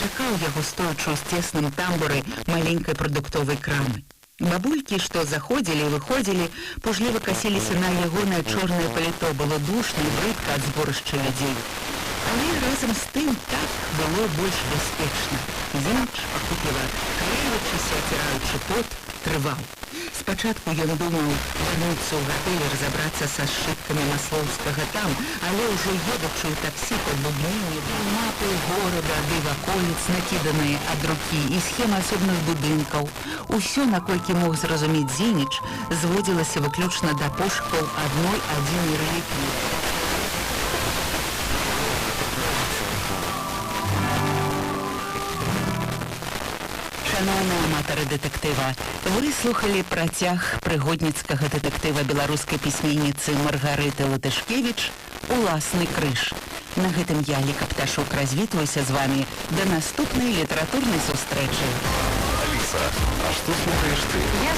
чакаў яго, стоячы ў цесным тамбуры маленькай прадуктовай крамы. Бабулькі, што заходзілі і выходзілі, пужліва касіліся на ягонае чорнае паліто. Было душна і брыдка ад зборышча людзей. Але разам з тым так было больш бяспечна. Зінач, пакутліва каляючыся, аціраючы пот, трываў. Спачатку ён думаў вярнуцца ў гатэль, разабрацца са сшыткамі Маслоўскага там, але ўжо едучы ў таксі пад бубненне, мапы горада ды ваколіц, накіданыя ад рукі, і схемы асобных будынкаў. Усё, наколькі мог зразумець Зініч, зводзілася выключна да пошукаў адной адзінай рэліквіі. Шановныя аматары дэтэктыва, вы слухалі працяг прыгодніцкага дэтэктыва беларускай пісьменніцы Маргарыты Латышкевіч «Уласны крыж». На гэтым я, Ліка Пташук, развітваюся з вами да наступнай літаратурнай сустрэчы. Аліса, а што слухаеш ты? Я